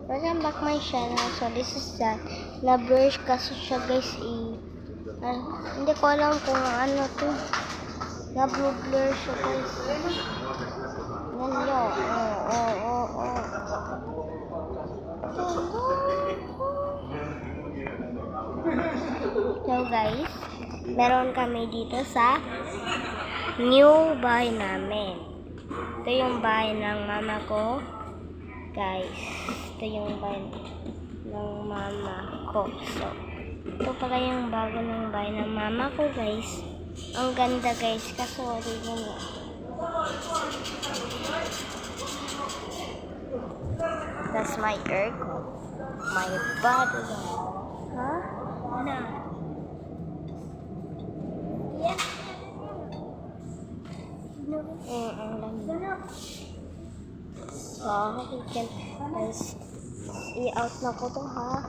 Welcome back my channel. So this is that na-brush kasi siya guys hindi ko alam kung ano to. Na-blur siya guys. Yan yun. So guys, meron kami dito sa new bahay namin. Ito yung bahay ng mama ko. Guys, ito yung bahay ng mama ko. So, ito pala yung bago ng bahay ng mama ko, guys. Ang ganda, guys. Kaso, rin yun. That's my aircon. My body. Huh? Ano? Yeah. Ang lamig. So, guys, i-out na ko to ha.